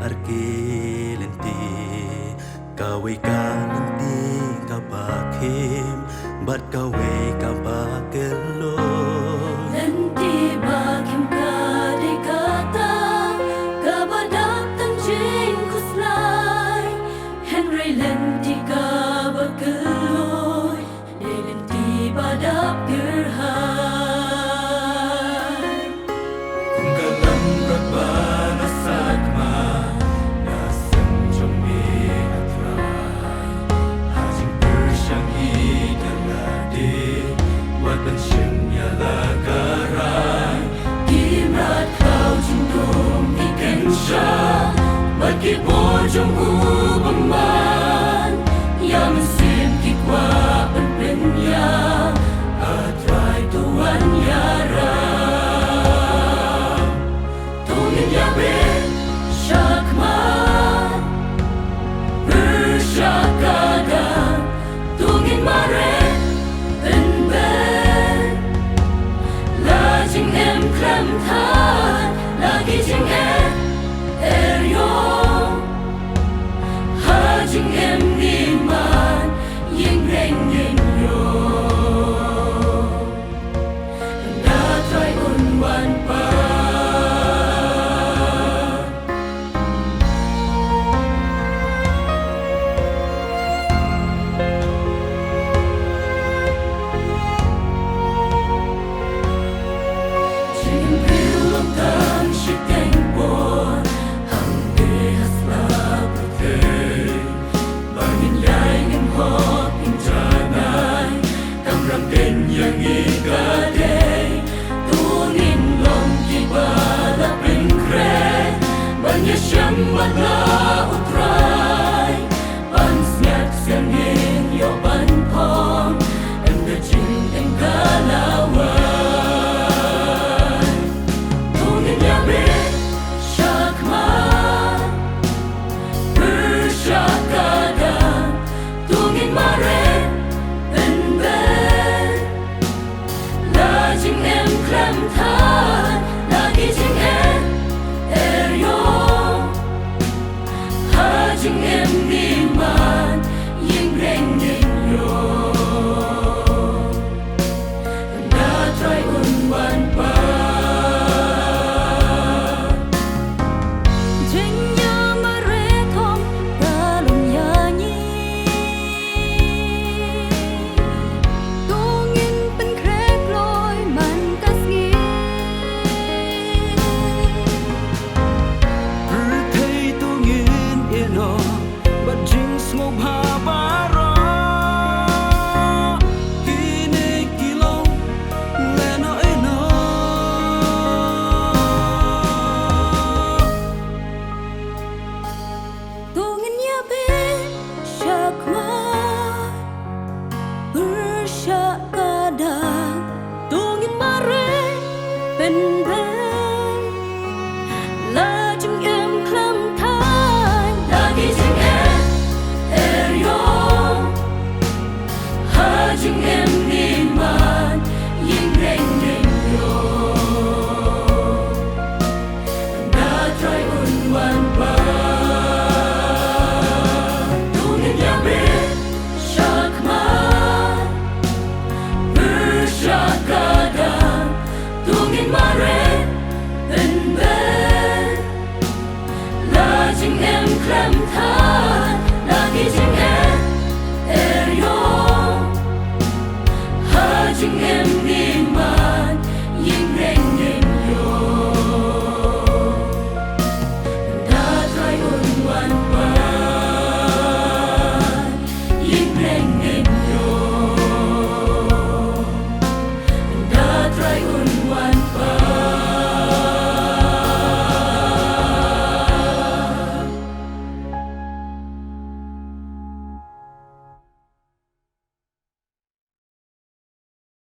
arki lenti kawe ka lenti ka bakim bat kawe ka bakelo lenti bakim ka de kata ka badak tanjin kuslai Henry lenti ka bakelo de lenti badak gerhai kung kalam rabbana sakma nasan jommi atrai hajing bersyang idalade watan shimya lagarai Kimrat kau jindum ikan syah bagi bojong ubaman yang mesim kikwa penpenya atrai tuan yara tungin yabe syakma bersyakadan tungin mare penben lajing em klem than lagi jing eryong hajing em niman ying reng yin yo na try un wan pa Batla utrai ban smiat siangin yo ban pom em de jing em galawan tungin yabe syakma bersyakadan tungin mare ben lajing em klem than lagi jing hajing em niman ying reng yin yo na try un wan pa jenya mare thom kalum ya ni tungin pen krek loi man kasgi but jinx mo bhabara kine kilo leno eno tungin yabe syakma bersyakadan tungin mare ben lajing em klem than lagi jing hajing